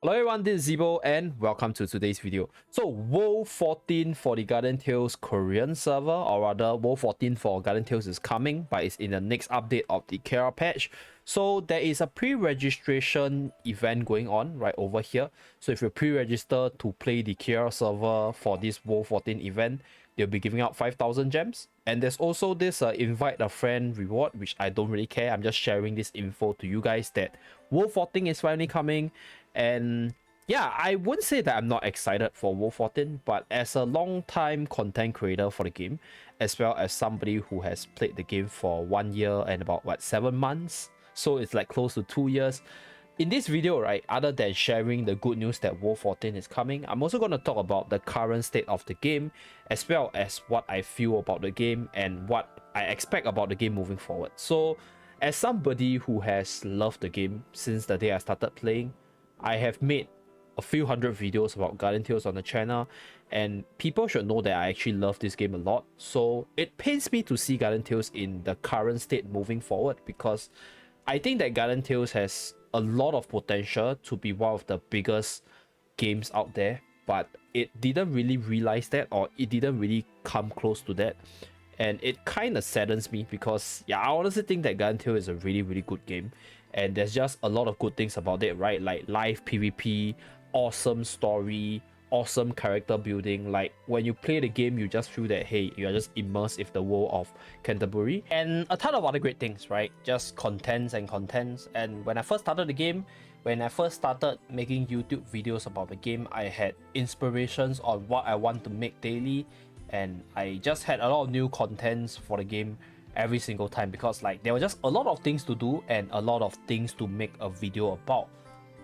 Hello everyone, this is Zeeebo and welcome to today's video. So WoW 14 for the Guardian Tales Korean server, or rather WoW 14 for Guardian Tales is coming, but it's in the next update of the KR patch. So there is a pre-registration event going on right over here. So if you pre-register to play the KR server for this WoW 14 event, they'll be giving out 5,000 gems. And there's also this invite a friend reward, which I don't really care. I'm just sharing this info to you guys that WoW 14 is finally coming. And yeah, I wouldn't say that I'm not excited for WoW 14, but as a long time content creator for the game, as well as somebody who has played the game for 1 year and about 7 months, so it's like close to 2 years. In this video, right, other than sharing the good news that WoW 14 is coming, I'm also going to talk about the current state of the game, as well as what I feel about the game and what I expect about the game moving forward. So as somebody who has loved the game since the day I started playing, I have made a few hundred videos about Guardian Tales on the channel, and people should know that I actually love this game a lot. So it pains me to see Guardian Tales in the current state moving forward, because I think that Guardian Tales has a lot of potential to be one of the biggest games out there, but it didn't really realize that, or it didn't really come close to that. And it kind of saddens me because, yeah, I honestly think that Guardian Tales is a really good game. And there's just a lot of good things about it, right? Like live PvP, awesome story, awesome character building. Like when you play the game, you just feel that, hey, you're just immersed in the world of Canterbury. And a ton of other great things, right? Just contents and contents. And when I first started the game, when I first started making YouTube videos about the game, I had inspirations on what I want to make daily. And I just had a lot of new contents for the game every single time, because like there were just a lot of things to do and a lot of things to make a video about.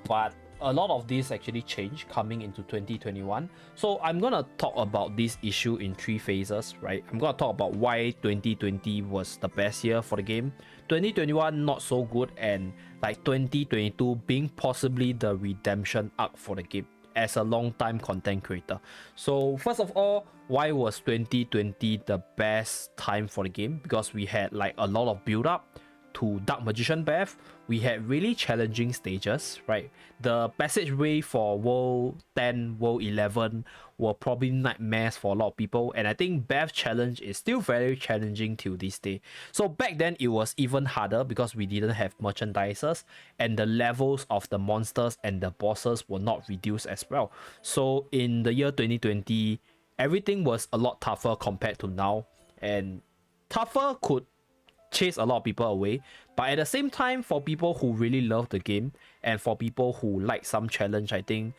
But a lot of this actually changed coming into 2021. So I'm gonna talk about this issue in 3 phases, right? I'm gonna talk about why 2020 was the best year for the game, 2021 not so good, and like 2022 being possibly the redemption arc for the game as a long-time content creator. So first of all, why was 2020 the best time for the game? Because we had like a lot of build-up to Dark Magician Bath. We had really challenging stages, right? The passageway for World 10, World 11 were probably nightmares for a lot of people, and I think Bath challenge is still very challenging till this day. So back then it was even harder because we didn't have merchandises, and the levels of the monsters and the bosses were not reduced as well. So in the year 2020, everything was a lot tougher compared to now, and tougher could chase a lot of people away, but at the same time, for people who really love the game and for people who like some challenge, I think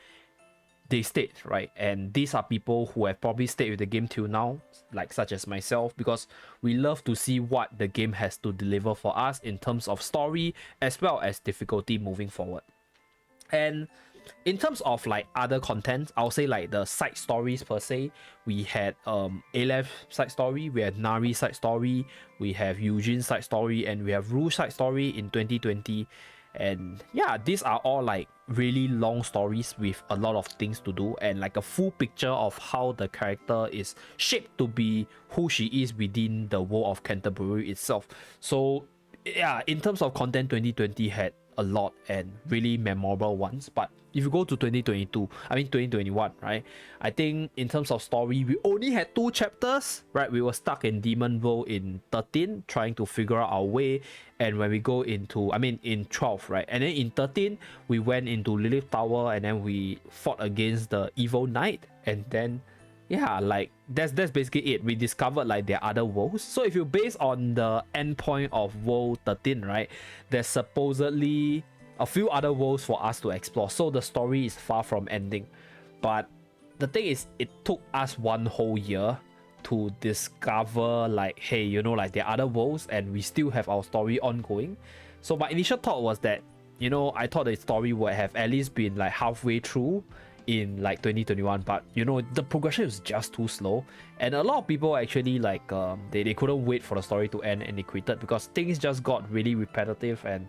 they stayed, right? And these are people who have probably stayed with the game till now, like such as myself, because we love to see what the game has to deliver for us in terms of story as well as difficulty moving forward. And in terms of like other content, I'll say like the side stories per se, we had Aleph side story, we had Nari side story, we have Eugene side story, and we have Rouge side story in 2020. And yeah, these are all like really long stories with a lot of things to do, and like a full picture of how the character is shaped to be who she is within the world of Canterbury itself. So yeah, in terms of content, 2020 had a lot and really memorable ones. But if you go to 2021, right, I think in terms of story, we only had 2 chapters, right? We were stuck in Demon World in 13 trying to figure out our way, and when we go into, in 12, right, and then in 13 we went into Lilith Tower, and then we fought against the Evil Knight, and then yeah, like that's basically it. We discovered like there are other worlds. So if you base on the endpoint of World 13, right, there's supposedly a few other worlds for us to explore. So the story is far from ending. But the thing is, it took us 1 whole year to discover like, hey, you know, like there are other worlds and we still have our story ongoing. So my initial thought was that, you know, I thought the story would have at least been like halfway through in like 2021, but you know, the progression was just too slow, and a lot of people actually like they couldn't wait for the story to end and they quitted because things just got really repetitive. And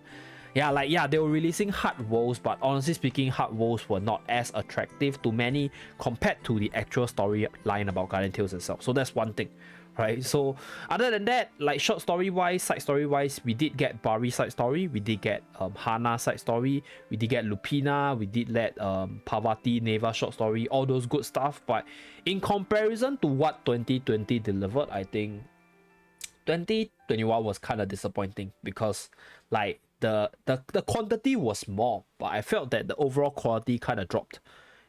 yeah, they were releasing hard worlds, but honestly speaking, hard worlds were not as attractive to many compared to the actual storyline about Guardian Tales itself. So that's one thing, right? So other than that, like short story wise, side story wise, we did get Bari side story, we did get Hana side story, we did get Lupina, we did let Parvati Neva short story, all those good stuff. But in comparison to what 2020 delivered, I think 2021 was kind of disappointing, because like the quantity was more, but I felt that the overall quality kind of dropped.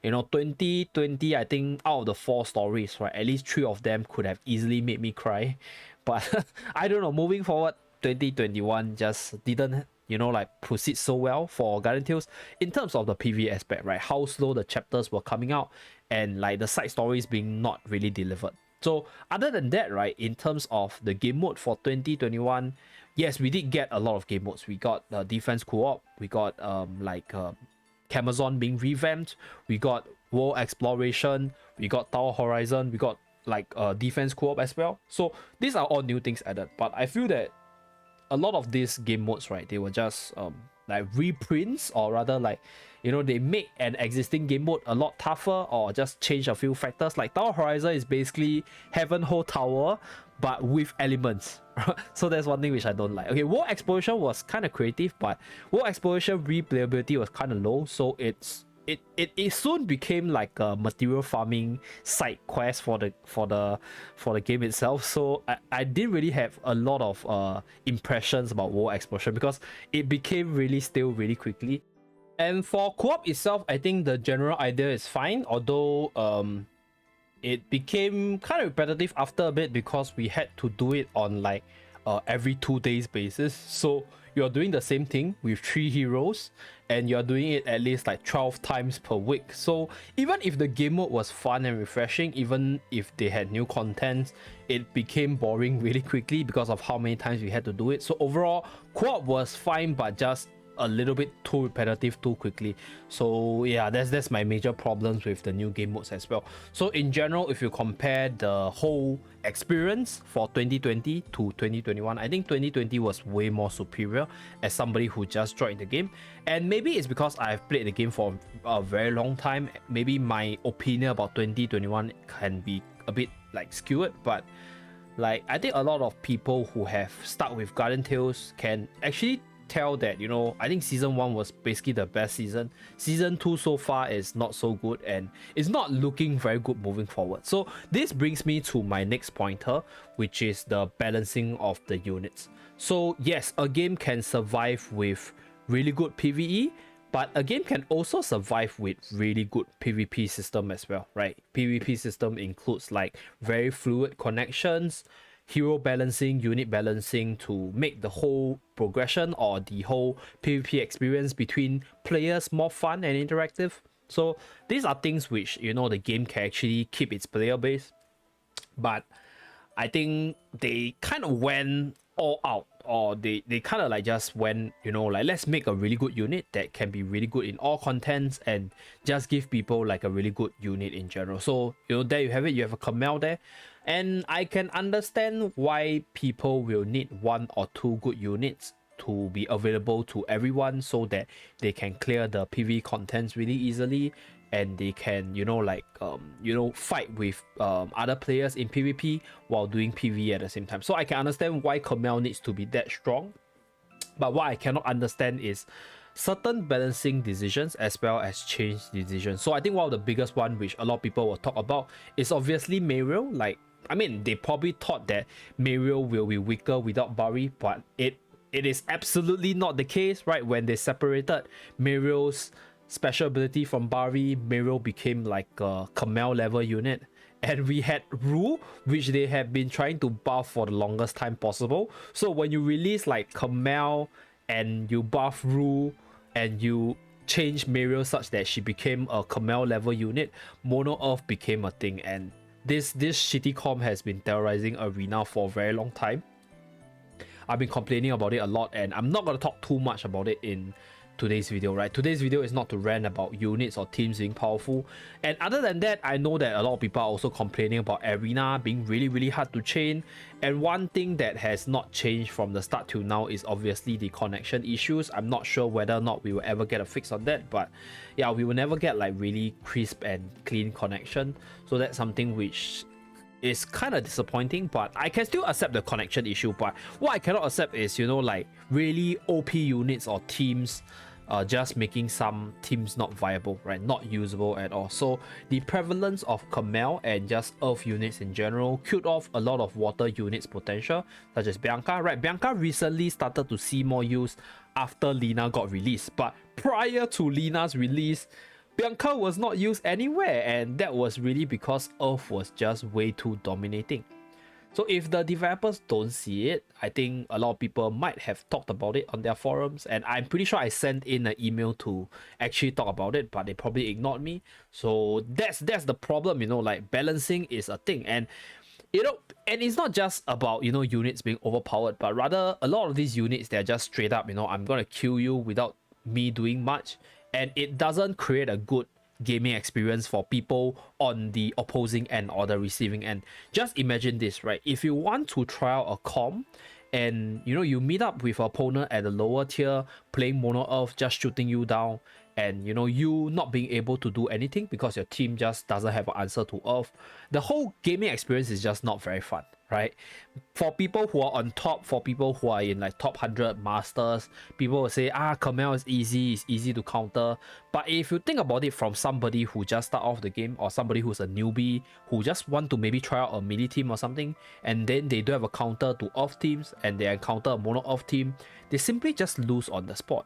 You know, 2020, I think out of the 4 stories, right, at least 3 of them could have easily made me cry. But I don't know, moving forward, 2021 just didn't, you know, like proceed so well for Guardian Tales in terms of the PvE aspect, right? How slow the chapters were coming out, and like the side stories being not really delivered. So other than that, right, in terms of the game mode for 2021, yes, we did get a lot of game modes. We got defense co-op, we got Camazon being revamped, we got world exploration, we got Tower Horizon, we got like defense co-op as well. So these are all new things added, but I feel that a lot of these game modes, right, they were just like reprints, or rather like, you know, they make an existing game mode a lot tougher, or just change a few factors. Like Tower Horizon is basically Heaven Hole Tower but with elements. So that's one thing which I don't like. Okay, world exploration was kind of creative, but world exploration replayability was kind of low, so it soon became like a material farming side quest for the game itself. So I didn't really have a lot of impressions about world exploration, because it became really stale really quickly. And for co-op itself, I think the general idea is fine, although it became kind of repetitive after a bit, because we had to do it on like every 2 days basis. So you're doing the same thing with 3 heroes, and you're doing it at least like 12 times per week. So even if the game mode was fun and refreshing, even if they had new content, it became boring really quickly because of how many times we had to do it. So overall, co-op was fine, but just a little bit too repetitive too quickly. So yeah, that's my major problems with the new game modes as well. So in general, if you compare the whole experience for 2020 to 2021, I think 2020 was way more superior as somebody who just joined the game. And maybe it's because I've played the game for a very long time. Maybe my opinion about 2021 can be a bit like skewed, but like I think a lot of people who have stuck with Guardian Tales can actually tell that, you know, I think season 1 was basically the best season. Season 2 so far is not so good, and it's not looking very good moving forward. So this brings me to my next pointer, which is the balancing of the units. So yes, a game can survive with really good PvE, but a game can also survive with really good PvP system as well, right? PvP system includes like very fluid connections, hero balancing, unit balancing, to make the whole progression or the whole PvP experience between players more fun and interactive. So these are things which, you know, the game can actually keep its player base, but I think they kind of went all out, or they kind of like just went, you know, like let's make a really good unit that can be really good in all contents and just give people like a really good unit in general. So, you know, there you have it, you have a Kamel there. And I can understand why people will need 1 or 2 good units to be available to everyone, so that they can clear the PvE contents really easily, and they can, you know, like fight with other players in PvP while doing PvE at the same time. So I can understand why Kamel needs to be that strong. But what I cannot understand is certain balancing decisions as well as change decisions. So I think one of the biggest one which a lot of people will talk about is obviously Mariel. Like, I mean, they probably thought that Mariel will be weaker without Bari, but it is absolutely not the case, right? When they separated Mariel's special ability from Bari, Mariel became like a Kamel level unit. And we had Rue, which they have been trying to buff for the longest time possible. So when you release like Kamel and you buff Rue and you change Mariel such that she became a Kamel level unit, Mono Earth became a thing. And this shitty comp has been terrorizing Arena for a very long time. I've been complaining about it a lot, and I'm not going to talk too much about it in today's video, right? Today's video is not to rant about units or teams being powerful. And other than that, I know that a lot of people are also complaining about Arena being really, really hard to chain. And one thing that has not changed from the start till now is obviously the connection issues. I'm not sure whether or not we will ever get a fix on that, but yeah, we will never get like really crisp and clean connection. So that's something which is kind of disappointing, but I can still accept the connection issue. But what I cannot accept is, you know, like really OP units or teams just making some teams not viable, right? Not usable at all. So the prevalence of Camille and just Earth units in general killed off a lot of water units potential, such as Bianca, right? Bianca recently started to see more use after Lina got released, but prior to Lina's release, Bianca was not used anywhere, and that was really because Earth was just way too dominating. So if the developers don't see it, I think a lot of people might have talked about it on their forums, and I'm pretty sure I sent in an email to actually talk about it, but they probably ignored me. So that's the problem, you know, like balancing is a thing. And you know, and it's not just about, you know, units being overpowered, but rather a lot of these units, they're just straight up, you know, I'm gonna kill you without me doing much, and it doesn't create a good gaming experience for people on the opposing end or the receiving end. Just imagine this, right? If you want to try out a comp and, you know, you meet up with an opponent at the lower tier playing mono earth, just shooting you down, and you know, you not being able to do anything because your team just doesn't have an answer to earth, the whole gaming experience is just not very fun, right? For people who are on top, for people who are in like top 100 masters, people will say, Camille is easy, it's easy to counter. But if you think about it from somebody who just start off the game, or somebody who's a newbie who just want to maybe try out a mini team or something, and then they don't have a counter to earth teams and they encounter a mono earth team, they simply just lose on the spot.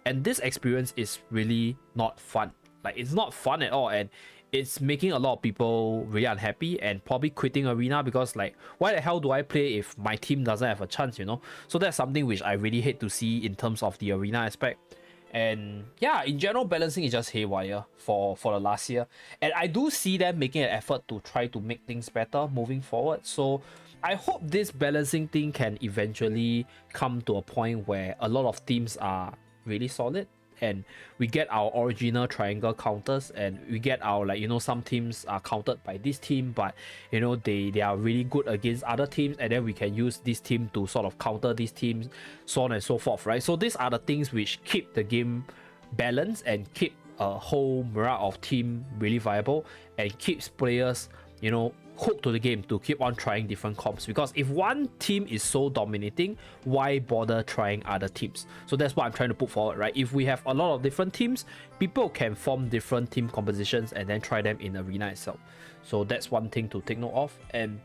And this experience is really not fun. Like, it's not fun at all, and it's making a lot of people really unhappy and probably quitting arena, because like, why the hell do I play if my team doesn't have a chance, you know? So that's something which I really hate to see in terms of the arena aspect. And yeah, in general, balancing is just haywire for the last year, and I do see them making an effort to try to make things better moving forward. So I hope this balancing thing can eventually come to a point where a lot of teams are really solid, and we get our original triangle counters, and we get our, like, you know, some teams are countered by this team, but you know, they are really good against other teams, and then we can use this team to sort of counter these teams, so on and so forth, right? So these are the things which keep the game balanced and keep a whole myriad of team really viable, and keeps players, you know, hooked to the game to keep on trying different comps. Because if one team is so dominating, why bother trying other teams? So that's what I'm trying to put forward, right? If we have a lot of different teams, people can form different team compositions and then try them in arena itself. So that's one thing to take note of. And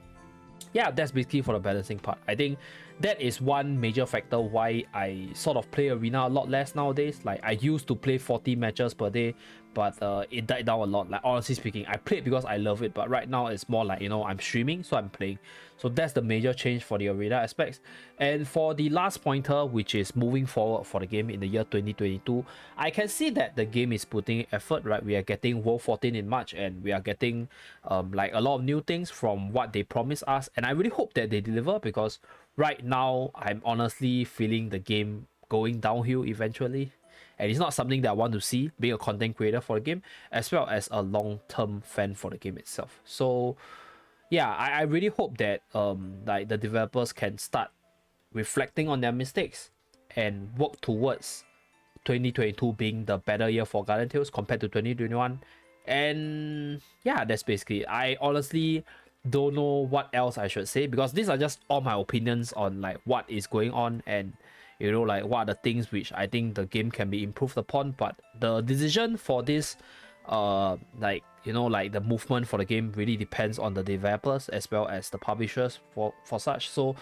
yeah, that's basically for the balancing part. I think that is one major factor why I sort of play arena a lot less nowadays. Like, I used to play 40 matches per day, but it died down a lot. Like, honestly speaking, I played because I love it, but right now it's more like, you know, I'm streaming, so I'm playing. So that's the major change for the arena aspects. And for the last pointer, which is moving forward for the game in the year 2022, I can see that the game is putting effort, right? We are getting World 14 in March, and we are getting like a lot of new things from what they promised us, and I really hope that they deliver, because right now I'm honestly feeling the game going downhill eventually, and it's not something that I want to see, being a content creator for the game, as well as a long-term fan for the game itself. So yeah, I really hope that like the developers can start reflecting on their mistakes and work towards 2022 being the better year for Garden Tales compared to 2021. And yeah, that's basically it. I honestly don't know what else I should say, because these are just all my opinions on like what is going on, and you know, like what are the things which I think the game can be improved upon. But the decision for this like, you know, like the movement for the game really depends on the developers as well as the publishers for such. So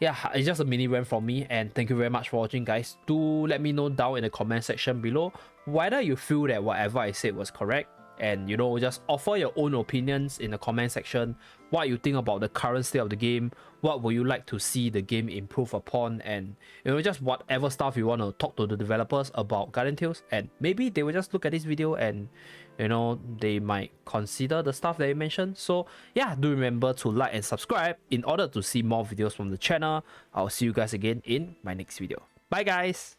yeah, it's just a mini rant from me, and thank you very much for watching, guys. Do let me know down in the comment section below whether you feel that whatever I said was correct, and you know, just offer your own opinions in the comment section, what you think about the current state of the game, what would you like to see the game improve upon, and you know, just whatever stuff you want to talk to the developers about Garden Tales, and maybe they will just look at this video and you know, they might consider the stuff that I mentioned. So yeah, do remember to like and subscribe in order to see more videos from the channel. I'll see you guys again in my next video. Bye guys.